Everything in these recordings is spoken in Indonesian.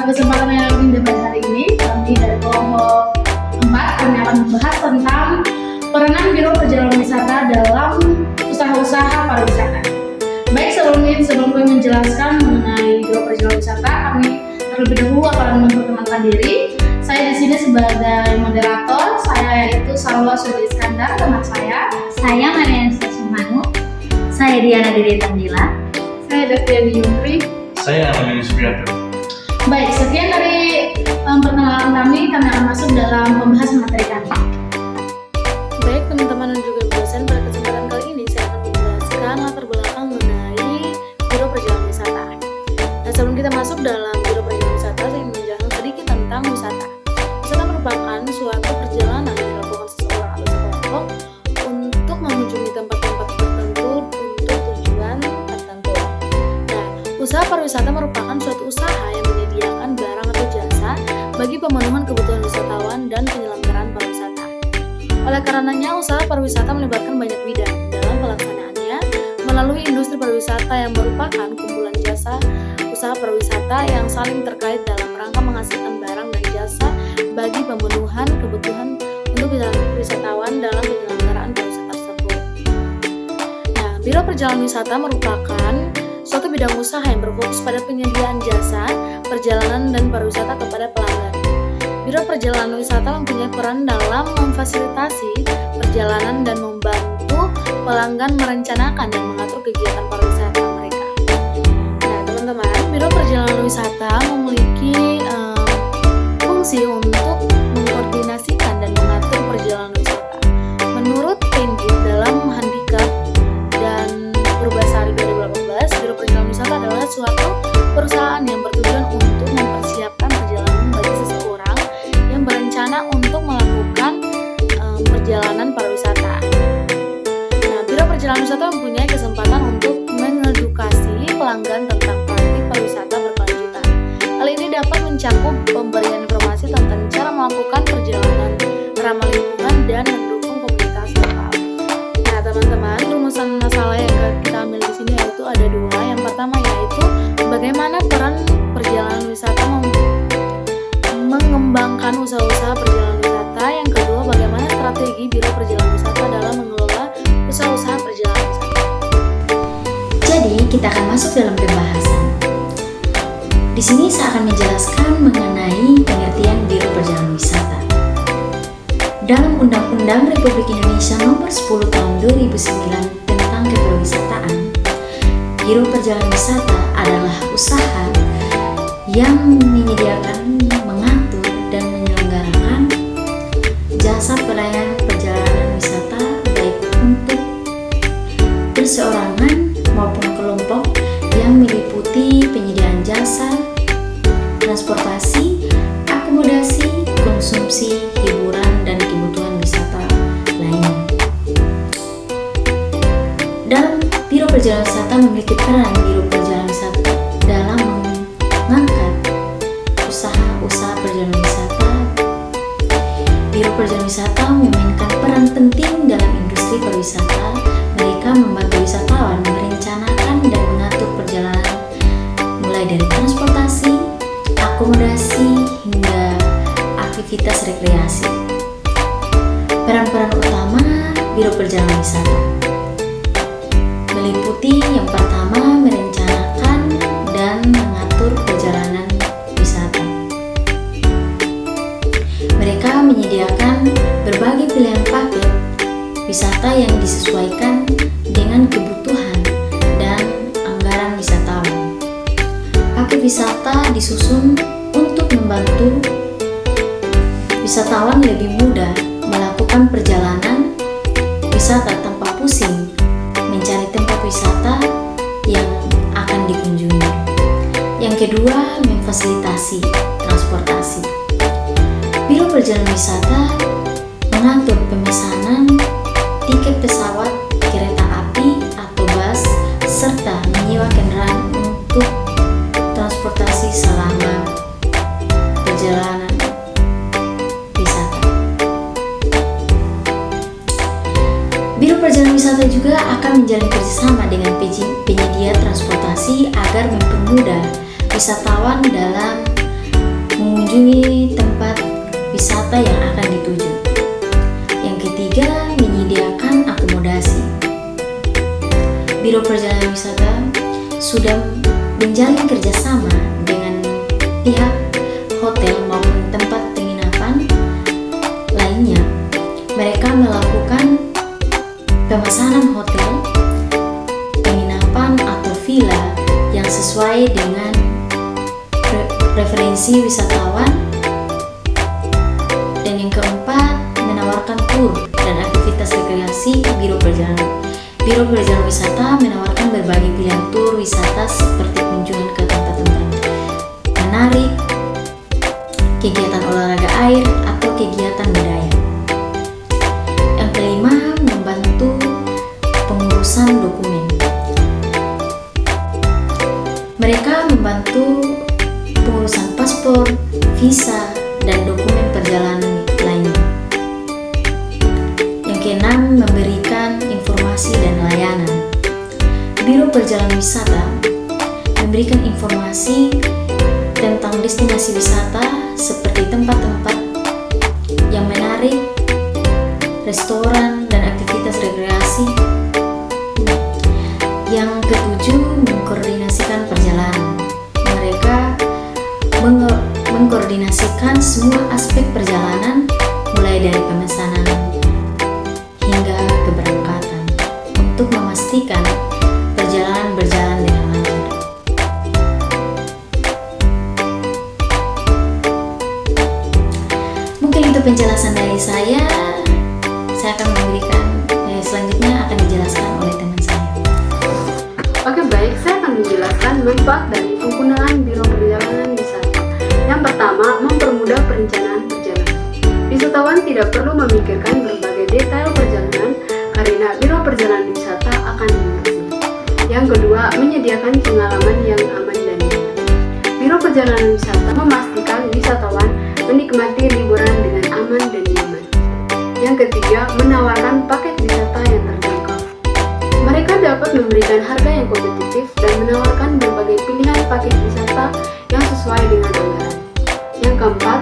kesempatan yang akan debat hari ini, kami dari kelompok 4 kami akan membahas tentang peranan Biro Perjalanan Wisata dalam usaha-usaha pariwisata. Baik, sebelum kami menjelaskan mengenai Biro Perjalanan Wisata, kami terlebih dahulu akan memperkenalkan diri. Saya di sini sebagai moderator, saya yaitu Salwa Suri Iskandar, teman saya. Saya Mariana Sumanu. Saya Diana Diri Tandila. Saya Deviani Yuntri. Saya Amin Supriyato. Baik, sekian dari perkenalan kami akan masuk dalam pembahasan materi kami. Baik teman-teman dan juga dosen, pada kesempatan kali ini saya akan menjelaskan latar belakang mengenai Biro Perjalanan Wisata. Nah, sebelum kita masuk dalam Biro Perjalanan Wisata, saya ingin menjelaskan sedikit tentang wisata. Wisata merupakan suatu perjalanan yang dilakukan seseorang atau sekelompok untuk mengunjungi tempat-tempat tertentu untuk tujuan tertentu. Nah, usaha pariwisata merupakan suatu usaha yang menyediakan barang atau jasa bagi pemenuhan kebutuhan wisatawan dan penyelenggaraan pariwisata. Oleh karenanya, usaha pariwisata melibatkan banyak bidang dalam pelaksanaannya melalui industri pariwisata yang merupakan kumpulan jasa usaha pariwisata yang saling terkait dalam rangka menghasilkan barang dan jasa bagi pemenuhan kebutuhan untuk wisatawan dalam penyelenggaraan pariwisata tersebut. Nah, Biro Perjalanan Wisata merupakan suatu bidang usaha yang berfokus pada penyediaan jasa perjalanan dan pariwisata kepada pelanggan. Biro Perjalanan Wisata mempunyai peran dalam memfasilitasi perjalanan dan membantu pelanggan merencanakan dan mengatur kegiatan pariwisata mereka. Nah, teman-teman, Biro Perjalanan Wisata memiliki fungsi untuk mengkoordinasikan dan mengatur perjalanan wisata. Menurut Penggit dalam Handicap dan Purbasari 2018, Biro Perjalanan Wisata adalah suatu perusahaan yang bertujuan untuk mempersiapkan perjalanan bagi seseorang yang berencana untuk melakukan perjalanan pariwisata. Nah, Biro Perjalanan Wisata mempunyai kesempatan untuk mengedukasi pelanggan tentang praktik pariwisata berkelanjutan. Hal ini dapat mencakup pemberian informasi tentang cara melakukan perjalanan ramah lingkungan dan mendukung komunitas lokal. Nah, teman-teman, rumusan masalah yang kita ambil di sini yaitu ada dua. Yang pertama yaitu bagaimana peran perjalanan wisata mengembangkan usaha-usaha perjalanan wisata. Yang kedua, bagaimana strategi Biro Perjalanan Wisata dalam mengelola usaha-usaha perjalanan wisata. Jadi, kita akan masuk dalam pembahasan. Di sini saya akan menjelaskan mengenai pengertian Biro Perjalanan Wisata. Dalam Undang-Undang Republik Indonesia Nomor 10 Tahun 2009 tentang Kepariwisataan, Biro Perjalanan Wisata adalah usaha yang menyediakan, mengatur, dan menyelenggarakan jasa pelayanan perjalanan wisata baik untuk perseorangan maupun kelompok yang meliputi penyediaan jasa, transportasi, akomodasi, konsumsi, hiburan, dan kebutuhan wisata lainnya. Dalam Biro Perjalanan Wisata memiliki peran Biro Perjalanan Wisata dalam mengangkat usaha-usaha perjalanan wisata. Biro Perjalanan Wisata memainkan peran penting dalam industri pariwisata. Mereka membantu wisatawan merencanakan dan mengatur perjalanan mulai dari transportasi, akomodasi, hingga aktivitas rekreasi. Peran-peran utama Biro Perjalanan Wisata meliputi yang pertama merencanakan dan mengatur perjalanan wisata. Mereka menyediakan berbagai pilihan paket wisata yang disesuaikan dengan kebutuhan dan anggaran wisatawan. Paket wisata disusun untuk membantu wisatawan lebih mudah melakukan perjalanan wisata tanpa pusing mencari tempat wisata yang akan dikunjungi. Yang kedua, memfasilitasi transportasi. Biro Perjalanan Wisata mengatur pemesanan tiket pesawat, kereta api atau bus, serta menyewa kendaraan untuk transportasi selama perjalanan wisata. Biro Perjalanan Wisata juga akan menjalin kerjasama dengan penyedia transportasi agar mempermudah wisatawan dalam mengunjungi tempat wisata yang akan dituju. Yang ketiga, menyediakan akomodasi. Biro Perjalanan Wisata sudah menjalin kerjasama dengan pihak hotel maupun tempat penginapan lainnya. Mereka melakukan pemesanan hotel, penginapan atau villa yang sesuai dengan referensi wisatawan. Dan yang keempat, menawarkan tur dan aktivitas rekreasi. Biro Perjalanan Wisata menawarkan berbagai pilihan tur wisata seperti kunjungan ke tempat-tempat menarik, kegiatan olahraga air, atau kegiatan budaya. Yang kelima, membantu pengurusan dokumen. Mereka membantu pengurusan paspor, visa, dan dokumen perjalanan lainnya. Yang keenam, memberikan informasi dan layanan. Biro Perjalanan Wisata memberikan informasi tentang destinasi wisata seperti tempat-tempat yang menarik, restoran, dan aktivitas rekreasi. Yang ketujuh, mengkoordinasikan perjalanan. Mereka mengkoordinasikan semua aspek perjalanan, mulai dari pemesanan hingga keberangkatan, untuk memastikan perjalanan berjalan dengan lancar. Mungkin itu penjelasan dari saya. Saya akan memberikan selanjutnya akan dijelaskan oleh teman saya. Oke, baik, saya akan menjelaskan manfaat dari penggunaan Biro Perjalanan Wisata. Yang pertama, mempermudah perencanaan perjalanan. Wisatawan tidak perlu memikirkan berbagai detail perjalanan karena Biro Perjalanan Wisata akan mengurusi. Yang kedua, menyediakan pengalaman yang aman dan nyaman. Biro Perjalanan Wisata memastikan wisatawan menikmati liburan dengan aman dan nyaman. Yang ketiga, menawarkan paket wisata yang terjangkau. Mereka dapat memberikan harga yang kompetitif dan menawarkan berbagai pilihan paket wisata yang sesuai dengan anggaran. Yang keempat,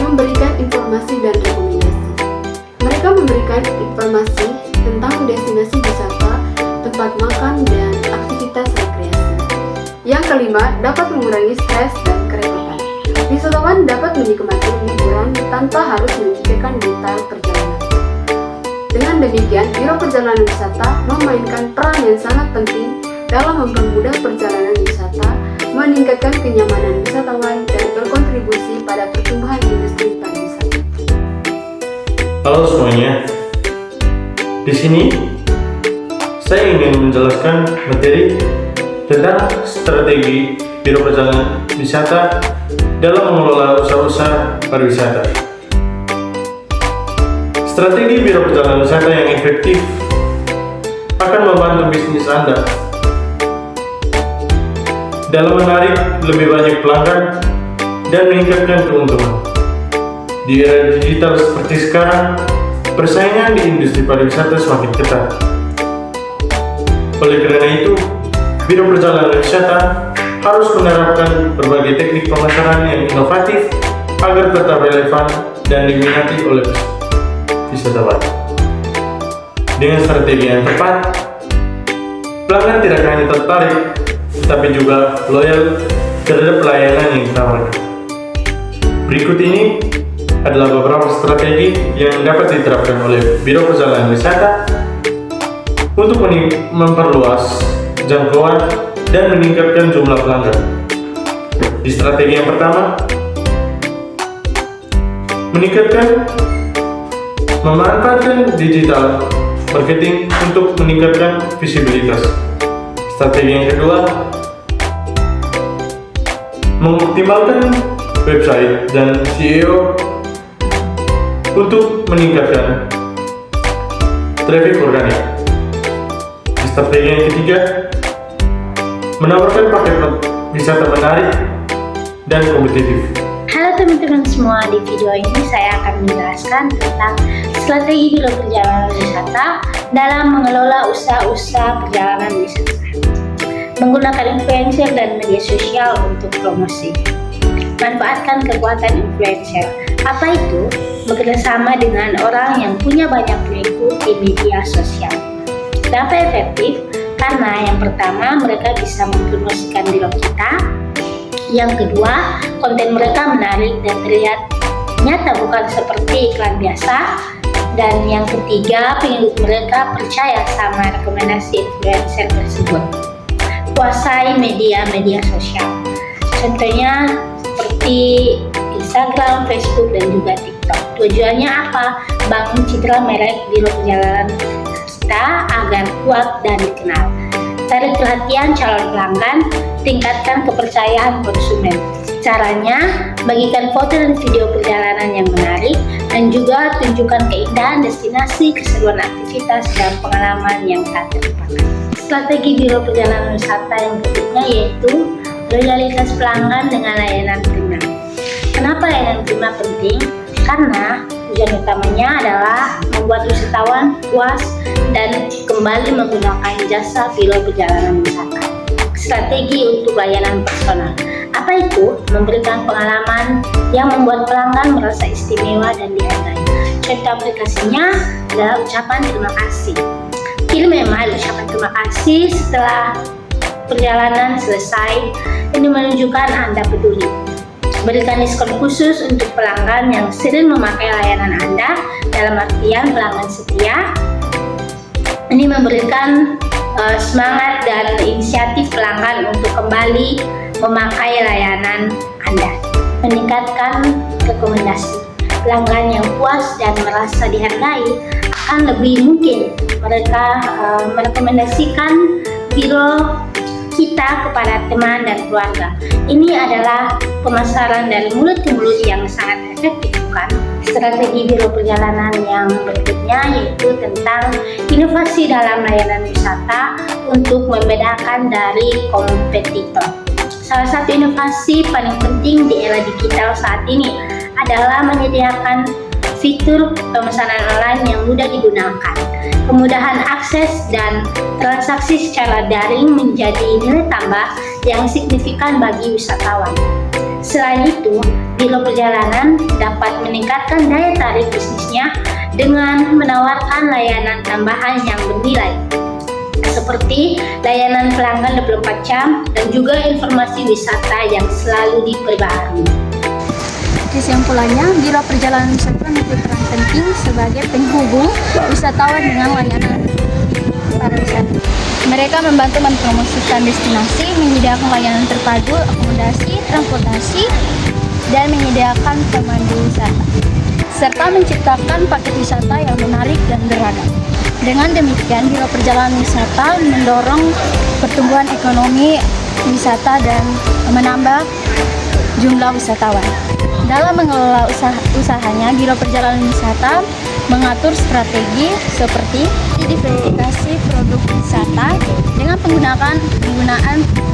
memberikan informasi dan rekomendasi. Mereka memberikan informasi tentang destinasi wisata, tempat makan, dan aktivitas rekreasi. Yang kelima, dapat mengurangi stres dan kerepotan. Wisatawan dapat menikmati liburan tanpa harus memikirkan detail perjalanan. Dengan demikian, Biro Perjalanan Wisata memainkan peran yang sangat penting dalam mempermudah perjalanan wisata, meningkatkan kenyamanan wisatawan, dan berkontribusi pada pertumbuhan industri pariwisata. Halo semuanya. Di sini saya ingin menjelaskan materi tentang strategi Biro Perjalanan Wisata dalam mengelola usaha-usaha pariwisata. Strategi Biro Perjalanan Wisata yang efektif akan membantu bisnis Anda dalam menarik lebih banyak pelanggan dan meningkatkan keuntungan. Di era digital seperti sekarang, persaingan di industri pariwisata semakin ketat. Oleh karena itu, Biro Perjalanan Wisata harus menerapkan berbagai teknik pemasaran yang inovatif agar tetap relevan dan diminati oleh wisatawan. Dengan strategi yang tepat, pelanggan tidak hanya tertarik, tapi juga loyal terhadap pelayanan yang ditawarkan. Berikut ini adalah beberapa strategi yang dapat diterapkan oleh Biro Perjalanan Wisata untuk memperluas jangkauan dan meningkatkan jumlah pelanggan. Di strategi yang pertama, memanfaatkan digital marketing untuk meningkatkan visibilitas. Strategi yang kedua, mengoptimalkan website dan SEO untuk meningkatkan traffic organik. Di strategi yang ketiga, menawarkan paket wisata menarik dan kompetitif. Halo teman-teman semua, di video ini saya akan menjelaskan tentang strategi Biro Perjalanan Wisata dalam mengelola usaha-usaha perjalanan wisata. Menggunakan influencer dan media sosial untuk promosi. manfaatkan kekuatan influencer. Apa itu? Bekerjasama dengan orang yang punya banyak pengikut di media sosial. Kenapa efektif? Karena yang pertama, mereka bisa mempromosikan diri kita. Yang kedua, konten mereka menarik dan terlihat nyata, bukan seperti iklan biasa. Dan yang ketiga, pengikut mereka percaya sama rekomendasi influencer tersebut. Kuasai media sosial. Contohnya seperti Instagram, Facebook, dan juga TikTok. Tujuannya apa? Bangun citra merek biro perjalanan kita agar kuat dan dikenal. Tarik perhatian calon pelanggan, tingkatkan kepercayaan konsumen. Caranya, bagikan foto dan video perjalanan yang menarik dan juga tunjukkan keindahan destinasi, keseruan aktivitas, dan pengalaman yang tak terlupakan. Strategi biro perjalanan wisata yang berikutnya yaitu loyalitas pelanggan dengan layanan prima. Kenapa layanan prima penting? Karena tujuan utamanya adalah membuat wisatawan puas dan kembali menggunakan jasa biro perjalanan wisata. Strategi untuk layanan personal. Apa itu? Memberikan pengalaman yang membuat pelanggan merasa istimewa dan dihargai. Contoh aplikasinya adalah ucapan terima kasih. Kirim email ucapan terima kasih setelah perjalanan selesai. Ini menunjukkan Anda peduli. Berikan diskon khusus untuk pelanggan yang sering memakai layanan Anda, dalam artian pelanggan setia. Ini memberikan semangat dan inisiatif pelanggan untuk kembali memakai layanan Anda. Meningkatkan rekomendasi. Pelanggan yang puas dan merasa dihargai akan lebih mungkin mereka merekomendasikan biro kita kepada teman dan keluarga. Ini adalah pemasaran dari mulut ke mulut yang sangat efektif, bukan? Strategi biro perjalanan yang berikutnya yaitu tentang inovasi dalam layanan wisata untuk membedakan dari kompetitor. Salah satu inovasi paling penting di era digital saat ini adalah menyediakan fitur pemesanan online yang mudah digunakan. Kemudahan akses dan transaksi secara daring menjadi nilai tambah yang signifikan bagi wisatawan. Selain itu, biro perjalanan dapat meningkatkan daya tarik bisnisnya dengan menawarkan layanan tambahan yang bernilai, seperti layanan pelanggan 24 jam dan juga informasi wisata yang selalu diperbaharui. Kesimpulannya, biro perjalanan wisata memiliki peran penting sebagai penghubung wisatawan dengan layanan pariwisata. Mereka membantu mempromosikan destinasi, menyediakan layanan terpadu, akomodasi, transportasi, dan menyediakan pemandu wisata, serta menciptakan paket wisata yang menarik dan beragam. Dengan demikian, biro perjalanan wisata mendorong pertumbuhan ekonomi wisata dan menambah jumlah wisatawan. Dalam mengelola usahanya, biro perjalanan wisata mengatur strategi seperti diversifikasi produk wisata dengan penggunaan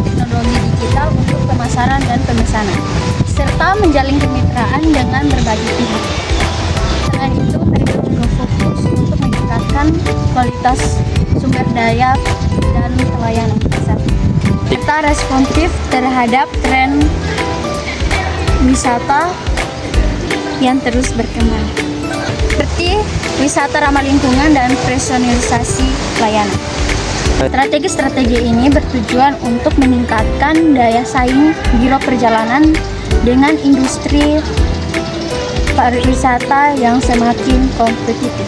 teknologi digital untuk pemasaran dan pemesanan, serta menjalin kemitraan dengan berbagai pihak. Selain itu, mereka juga fokus untuk meningkatkan kualitas sumber daya dan pelayanan wisata, serta responsif terhadap tren wisata yang terus berkembang, seperti wisata ramah lingkungan dan personalisasi layanan. Strategi-strategi ini bertujuan untuk meningkatkan daya saing biro perjalanan dengan industri pariwisata yang semakin kompetitif.